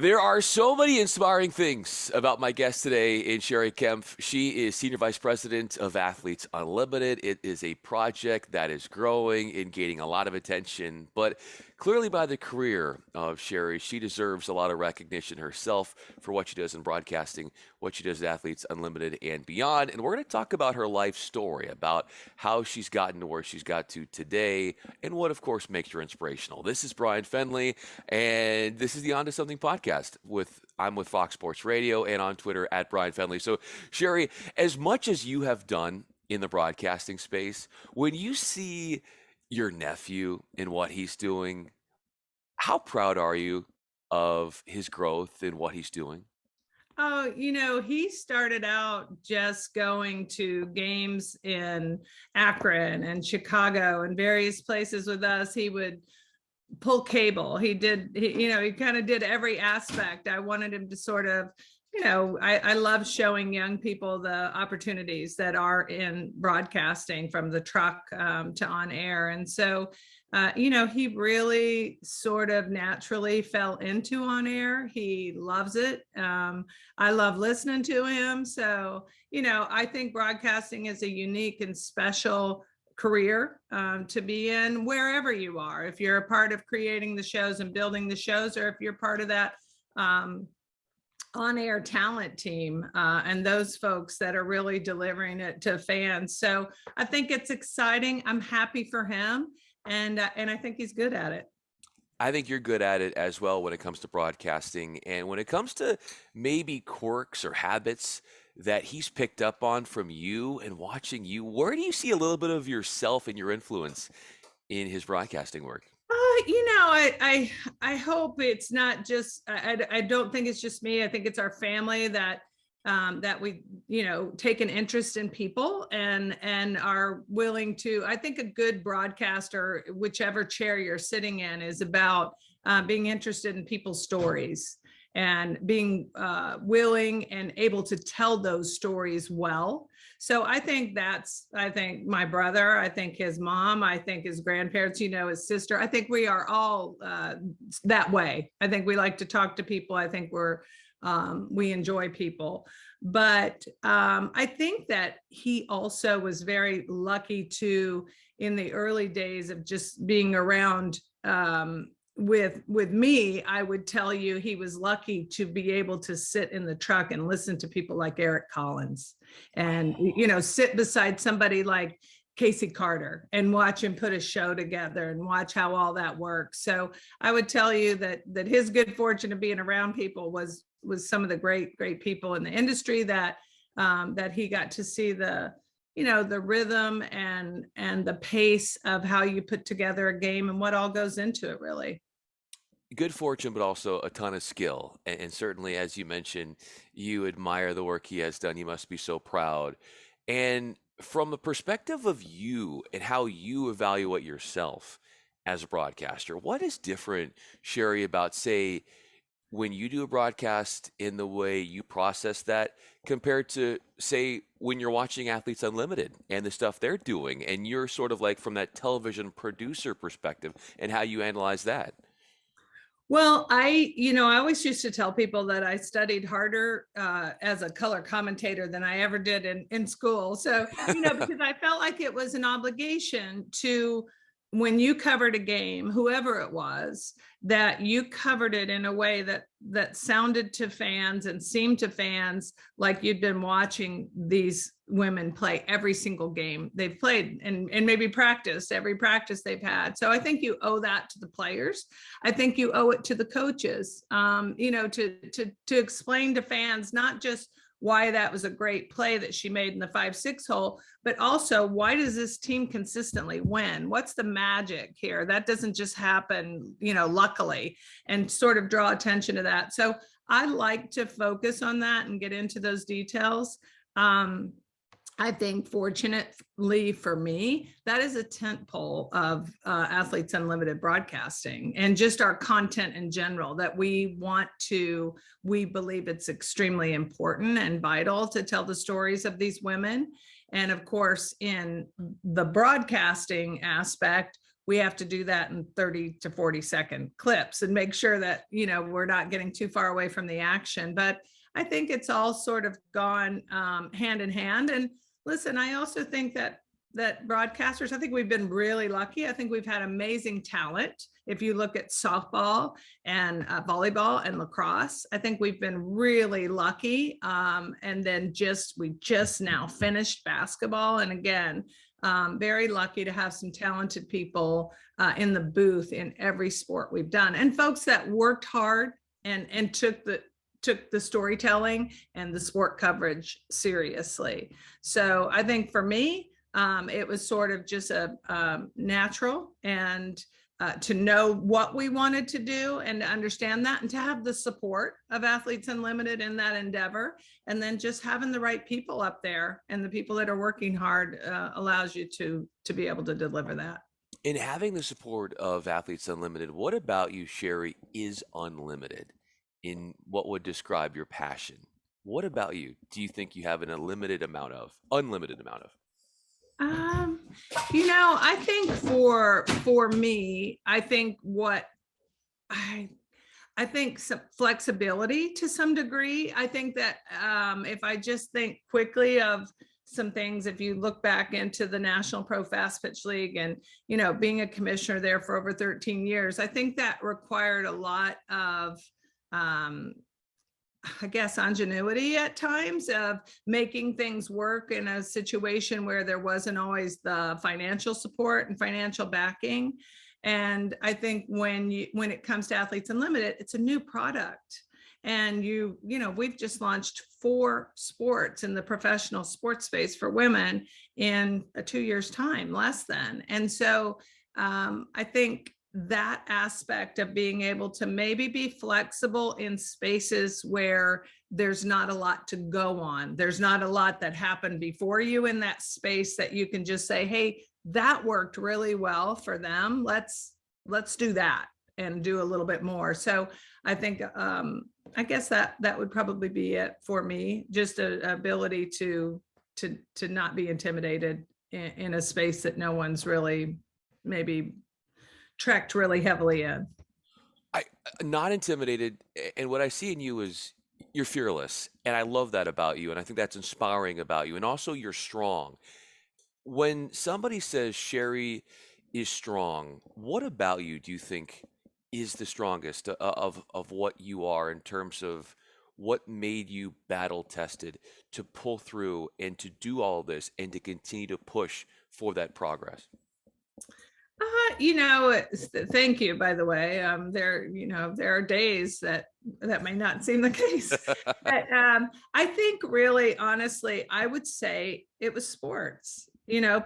There are so many inspiring things about my guest today in Cheri Kempf. She is Senior Vice President of Athletes Unlimited. It is a project that is growing and gaining a lot of attention, but clearly by the career of Cheri, she deserves a lot of recognition herself for what she does in broadcasting, what she does at Athletes Unlimited and beyond. And we're going to talk about her life story, about how she's gotten to where she's got to today, and what, of course, makes her inspirational. This is Bryan Fenley, and this is the On to Something podcast. I'm with Fox Sports Radio and on Twitter at Bryan Fenley. So, Cheri, as much as you have done in the broadcasting space, when you see your nephew and what he's doing, how proud are you of his growth and what he's doing? Oh, he started out just going to games in Akron and Chicago and various places with us. He would pull cable. He kind of did every aspect. I wanted him to sort of, I love showing young people the opportunities that are in broadcasting, from the truck to on air. And so, he really sort of naturally fell into on air. He loves it. I love listening to him. So, I think broadcasting is a unique and special career to be in, wherever you are. If you're a part of creating the shows and building the shows, or if you're part of that on-air talent team and those folks that are really delivering it to fans. So I think it's exciting. I'm happy for him, and I think he's good at it. I think you're good at it as well when it comes to broadcasting. And when it comes to maybe quirks or habits that he's picked up on from you and watching you, where do you see a little bit of yourself and your influence in his broadcasting work? I hope it's not just, I don't think it's just me. I think it's our family that we, take an interest in people and are willing to. I think a good broadcaster, whichever chair you're sitting in, is about being interested in people's stories and being willing and able to tell those stories well. So I think my brother, I think his mom, I think his grandparents, his sister, I think we are all that way. I think we like to talk to people. I think we enjoy people. But I think that he also was very lucky to, in the early days of just being around with me, I would tell you he was lucky to be able to sit in the truck and listen to people like Eric Collins, and sit beside somebody like Casey Carter and watch him put a show together and watch how all that works. So I would tell you that his good fortune of being around people was some of the great people in the industry that he got to see the rhythm and the pace of how you put together a game and what all goes into it, really. Good fortune, but also a ton of skill. And certainly, as you mentioned, you admire the work he has done. You must be so proud. And from the perspective of you and how you evaluate yourself as a broadcaster, what is different, Cheri, about, say, when you do a broadcast in the way you process that compared to, say, when you're watching Athletes Unlimited and the stuff they're doing, and you're sort of like from that television producer perspective and how you analyze that? Well, I always used to tell people that I studied harder as a color commentator than I ever did in school. So, because I felt like it was an obligation to, when you covered a game, whoever it was, that you covered it in a way that sounded to fans and seemed to fans like you'd been watching these women play every single game they've played, and maybe practice every practice they've had. So I think you owe that to the players. I think you owe it to the coaches, to explain to fans not just why that was a great play that she made in the 5-6 hole, but also why does this team consistently win? What's the magic here? That doesn't just happen, luckily, and sort of draw attention to that. So I like to focus on that and get into those details. I think, fortunately for me, that is a tent pole of Athletes Unlimited broadcasting and just our content in general, that we believe it's extremely important and vital to tell the stories of these women. And of course, in the broadcasting aspect, we have to do that in 30 to 40-second clips and make sure that, we're not getting too far away from the action. But I think it's all sort of gone hand in hand. And listen, I also think that broadcasters, I think we've been really lucky. I think we've had amazing talent. If you look at softball and volleyball and lacrosse, I think we've been really lucky. And then we just now finished basketball. And again, very lucky to have some talented people in the booth in every sport we've done, and folks that worked hard and took the storytelling and the sport coverage seriously. So I think for me, it was sort of just a natural, and to know what we wanted to do and to understand that, and to have the support of Athletes Unlimited in that endeavor. And then just having the right people up there, and the people that are working hard allows you to be able to deliver that. In having the support of Athletes Unlimited, what about you, Cheri, is unlimited in what would describe your passion? What about you do you think you have an unlimited amount of? I think for me, I think I think some flexibility to some degree. I think that if I just think quickly of some things, if you look back into the National Pro Fast Pitch League and, being a commissioner there for over 13 years, I think that required a lot of, I guess, ingenuity at times of making things work in a situation where there wasn't always the financial support and financial backing. And I think when it comes to Athletes Unlimited, it's a new product. And we've just launched 4 sports in the professional sports space for women in 2 years' time, less than. And so I think that aspect of being able to maybe be flexible in spaces where there's not a lot to go on. There's not a lot that happened before you in that space that you can just say, hey, that worked really well for them. Let's do that and do a little bit more. So I think, I guess that would probably be it for me. Just an ability to not be intimidated in a space that no one's really maybe trekked really heavily in. I not intimidated, and what I see in you is you're fearless, and I love that about you, and I think that's inspiring about you, and also you're strong. When somebody says Cheri is strong, what about you do you think is the strongest of what you are in terms of what made you battle tested to pull through and to do all this and to continue to push for that progress? Thank you, by the way. There are days that may not seem the case. But I think really, honestly, I would say it was sports,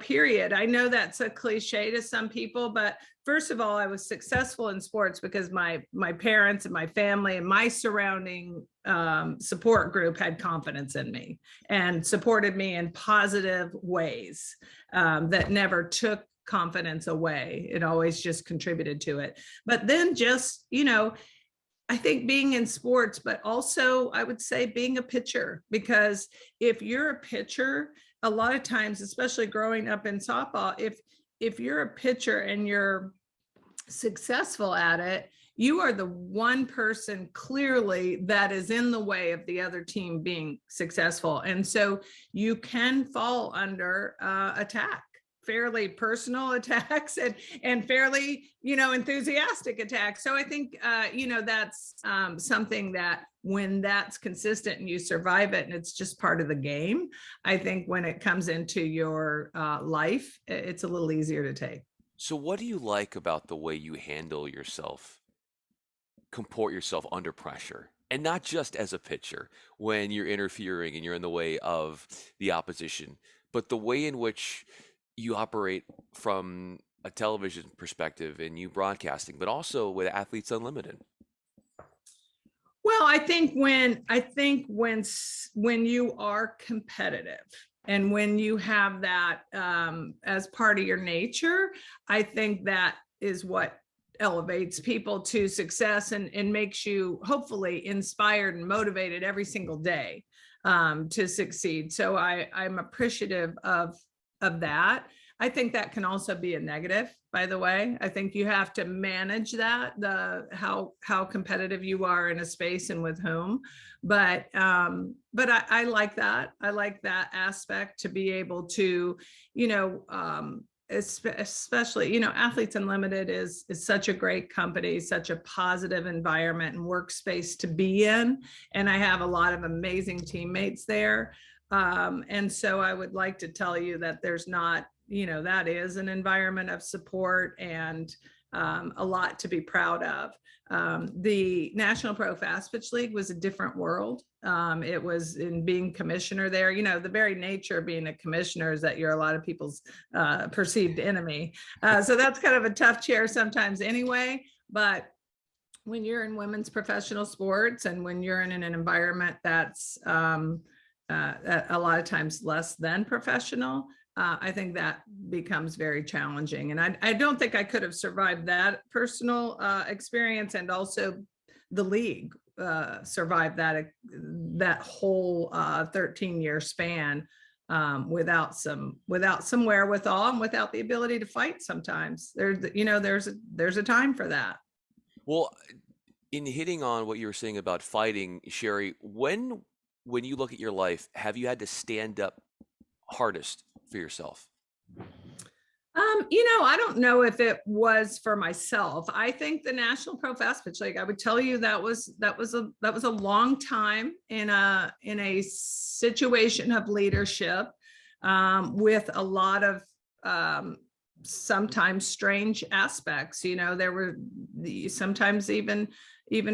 period. I know that's a cliche to some people, but first of all, I was successful in sports because my parents and my family and my surrounding support group had confidence in me and supported me in positive ways that never took confidence away. It always just contributed to it. But then just, I think being in sports, but also I would say being a pitcher, because if you're a pitcher, a lot of times, especially growing up in softball, if you're a pitcher and you're successful at it, you are the one person clearly that is in the way of the other team being successful. And so you can fall under attack, fairly personal attacks and fairly, enthusiastic attacks. So I think, that's something that when that's consistent and you survive it and it's just part of the game, I think when it comes into your life, it's a little easier to take. So what do you like about the way you handle yourself, comport yourself under pressure? And not just as a pitcher when you're interfering and you're in the way of the opposition, but the way in which you operate from a television perspective and you broadcasting, but also with Athletes Unlimited. Well, I think when you are competitive and when you have that as part of your nature, I think that is what elevates people to success and makes you hopefully inspired and motivated every single day to succeed. So I'm appreciative of that. I think that can also be a negative, by the way. I think you have to manage that, how competitive you are in a space and with whom. But I like that. I like that aspect, to be able to, you know, especially, you know, Athletes Unlimited is such a great company, such a positive environment and workspace to be in. And I have a lot of amazing teammates there. And so I would like to tell you that there's not, you know, that is an environment of support and a lot to be proud of. The National Pro Fast Pitch League was a different world. It was, in being commissioner there, you know, the very nature of being a commissioner is that you're a lot of people's perceived enemy. So that's kind of a tough chair sometimes anyway. But when you're in women's professional sports and when you're in an environment that's a lot of times less than professional, I think that becomes very challenging. And I don't think I could have survived that personal experience, and also the league survived that whole 13-year span without some wherewithal and without the ability to fight. Sometimes there's a time for that. Well, in hitting on what you were saying about fighting, Cheri, when you look at your life, have you had to stand up hardest for yourself? You know, I don't know if it was for myself. I think the National Pro Fast Pitch League, I would tell you that was a long time in a situation of leadership with a lot of sometimes strange aspects. You know, there were sometimes even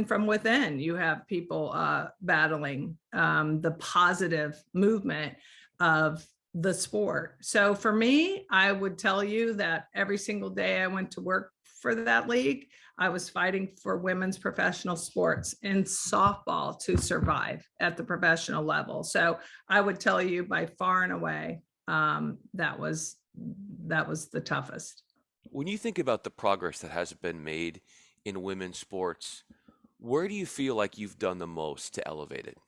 from within, you have people battling the positive movement of the sport. So for me, I would tell you that every single day I went to work for that league, I was fighting for women's professional sports in softball to survive at the professional level. So I would tell you, by far and away, that was the toughest. When you think about the progress that has been made in women's sports, where do you feel like you've done the most to elevate it?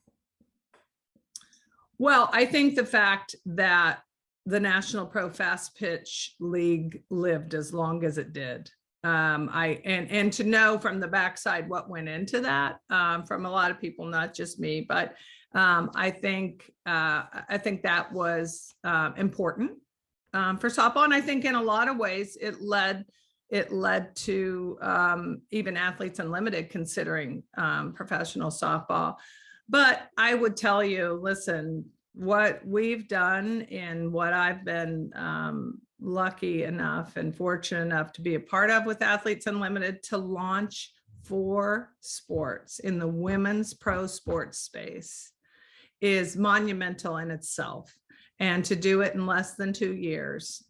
Well, I think the fact that the National Pro Fast Pitch League lived as long as it did. And to know from the backside what went into that, from a lot of people, not just me, but I think that was important for softball. And I think in a lot of ways it led to even Athletes Unlimited considering professional softball. But I would tell you, listen, what we've done and what I've been lucky enough and fortunate enough to be a part of with Athletes Unlimited, to launch 4 sports in the women's pro sports space, is monumental in itself. And to do it in less than 2 years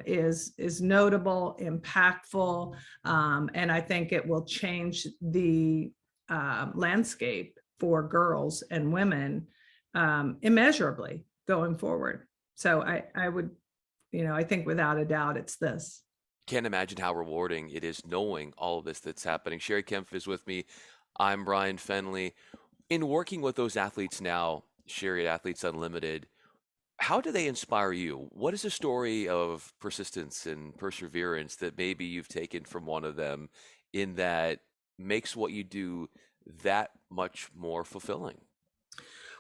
is notable, impactful, and I think it will change the landscape for girls and women immeasurably going forward. So I would, I think without a doubt it's this. Can't imagine how rewarding it is knowing all of this that's happening. Cheri Kempf is with me. I'm Bryan Fenley. In working with those athletes now, Cheri, at Athletes Unlimited, how do they inspire you? What is a story of persistence and perseverance that maybe you've taken from one of them in that makes what you do that much more fulfilling?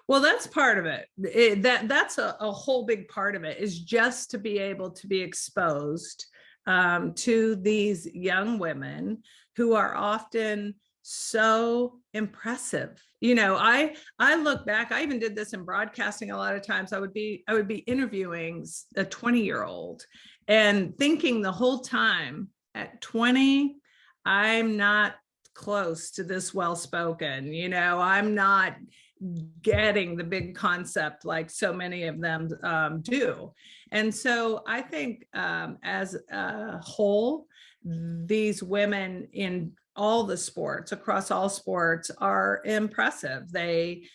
Well, that's part of it. That's a whole big part of it, is just to be able to be exposed to these young women who are often so impressive. I look back, I even did this in broadcasting a lot of times. I would be interviewing a 20-year-old and thinking the whole time, at 20, I'm not close to this well-spoken. I'm not getting the big concept like so many of them do. And so I think as a whole, these women in all the sports, across all sports, are impressive. They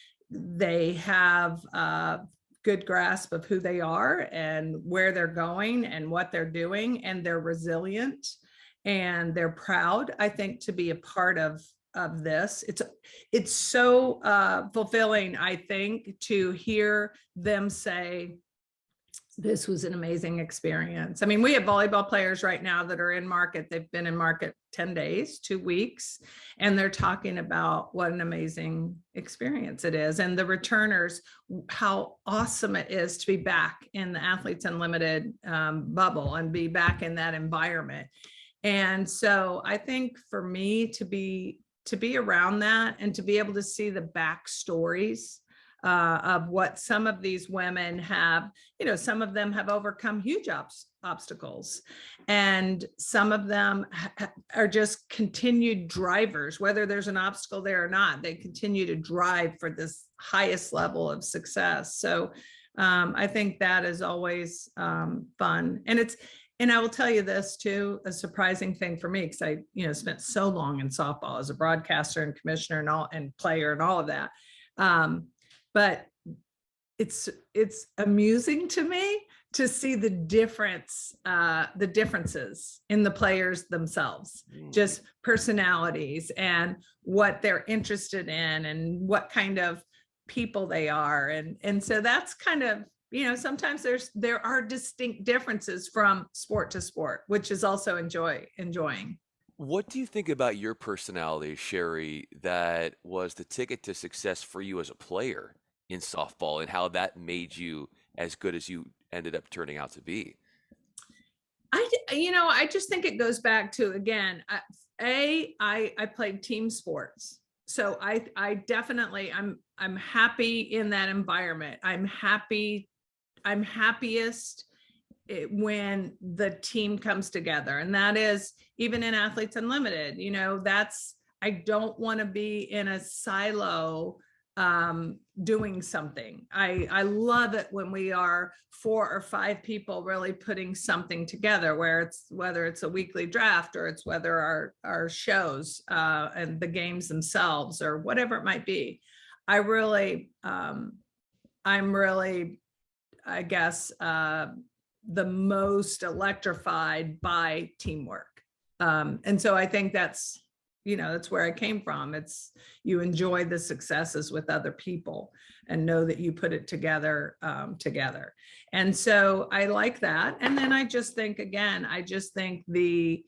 have a good grasp of who they are and where they're going and what they're doing, and they're resilient and they're proud, I think, to be a part of this. It's so fulfilling, I think, to hear them say, This was an amazing experience. I mean, we have volleyball players right now that are in market. They've been in market 10 days, 2 weeks, and they're talking about what an amazing experience it is. And the returners, how awesome it is to be back in the Athletes Unlimited bubble and be back in that environment. And so I think for me to be around that and to be able to see the backstories of what some of these women have, some of them have overcome huge obstacles, and some of them are just continued drivers. Whether there's an obstacle there or not, they continue to drive for this highest level of success. So I think that is always fun. And I will tell you this too, a surprising thing for me, because I, spent so long in softball as a broadcaster and commissioner and player and all of that. But it's amusing to me to see the differences in the players themselves, just personalities and what they're interested in and what kind of people they are. And so that's kind of, sometimes there are distinct differences from sport to sport, which is also enjoying. What do you think about your personality, Cheri, that was the ticket to success for you as a player in softball, and how that made you as good as you ended up turning out to be? I just think it goes back to, again, I played team sports. So I definitely, I'm happy in that environment. I'm happiest when the team comes together. And that is even in Athletes Unlimited, I don't want to be in a silo doing something. I love it when we are 4 or 5 people really putting something together, whether it's a weekly draft, or it's whether our shows and the games themselves, or whatever it might be. I'm really, I guess, the most electrified by teamwork. And so I think that's where I came from. It's, you enjoy the successes with other people and know that you put it together. And so I like that. And then I just think the,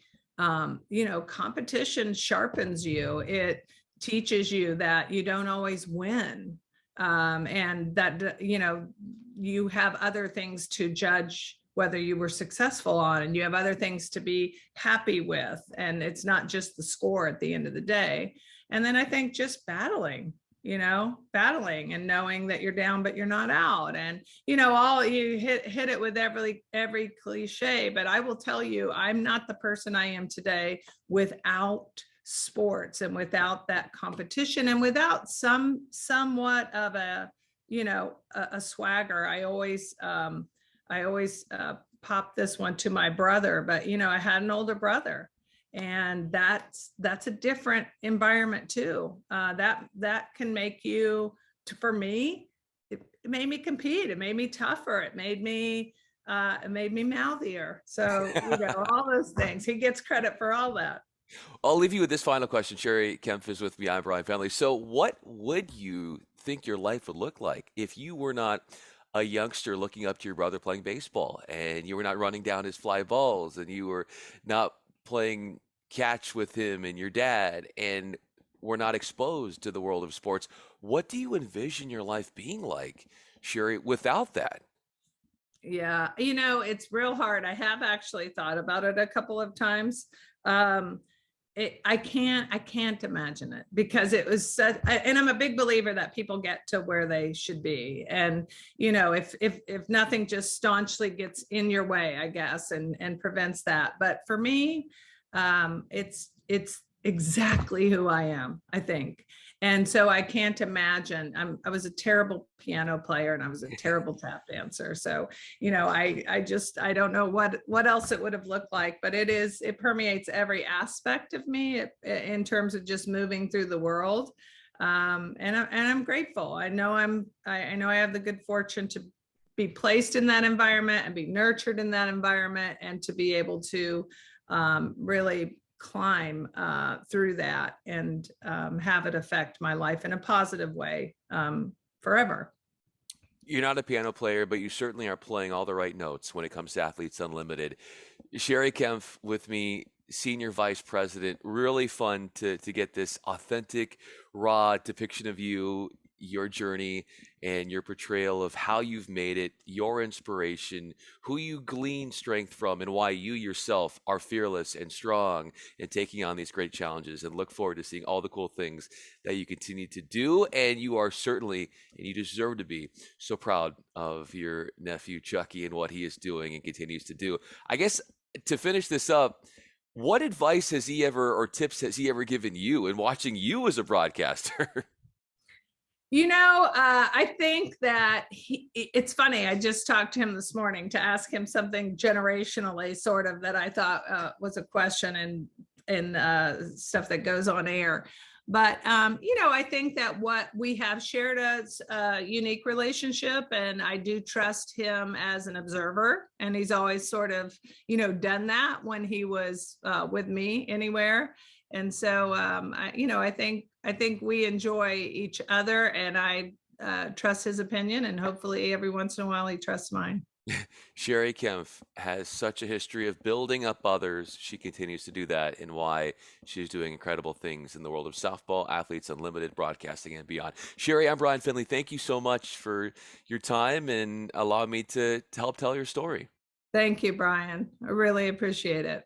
competition sharpens you. It teaches you that you don't always win. And that, you have other things to judge whether you were successful on, and you have other things to be happy with. And it's not just the score at the end of the day. And then I think just battling and knowing that you're down, but you're not out. And, you hit it with every cliche, but I will tell you, I'm not the person I am today without sports and without that competition and without somewhat of a swagger. I always pop this one to my brother, but I had an older brother, and that's a different environment too. That can make you, for me, it made me compete. It made me tougher. It made me mouthier. So, all those things. He gets credit for all that. I'll leave you with this final question. Cheri Kempf is with me. I'm Bryan Fenley. So what would you think your life would look like if you were not a youngster looking up to your brother playing baseball, and you were not running down his fly balls, and you were not playing catch with him and your dad, and were not exposed to the world of sports? What do you envision your life being like, Cheri, without that? Yeah, it's real hard. I have actually thought about it a couple of times. I can't imagine it, because it was such, and I'm a big believer that people get to where they should be. And, if nothing just staunchly gets in your way, I guess, and prevents that. But for me, it's exactly who I am, I think. And so I can't imagine. I was a terrible piano player, and I was a terrible tap dancer. So, I don't know what else it would have looked like, but it permeates every aspect of me in terms of just moving through the world. And I'm grateful. I know I have the good fortune to be placed in that environment and be nurtured in that environment, and to be able to really climb through that and have it affect my life in a positive way forever. You're not a piano player, but you certainly are playing all the right notes when it comes to Athletes Unlimited. Cheri Kempf with me, Senior Vice President. Really fun to get this authentic, raw depiction of you, your journey, and your portrayal of how you've made it, your inspiration, who you glean strength from, and why you yourself are fearless and strong in taking on these great challenges. And look forward to seeing all the cool things that you continue to do. And you are certainly, and you deserve to be, so proud of your nephew Chucky and what he is doing and continues to do. I guess to finish this up, what advice has he ever or tips has he ever given you in watching you as a broadcaster? I think that it's funny. I just talked to him this morning to ask him something generationally, sort of, that I thought was a question and stuff that goes on air. But, I think that what we have shared as a unique relationship, and I do trust him as an observer. And he's always sort of, done that when he was with me anywhere. And so, I think we enjoy each other, and I trust his opinion, and hopefully every once in a while he trusts mine. Cheri Kempf has such a history of building up others. She continues to do that, and why she's doing incredible things in the world of softball, Athletes Unlimited, broadcasting, and beyond. Cheri, I'm Bryan Fenley. Thank you so much for your time and allowing me to help tell your story. Thank you, Brian. I really appreciate it.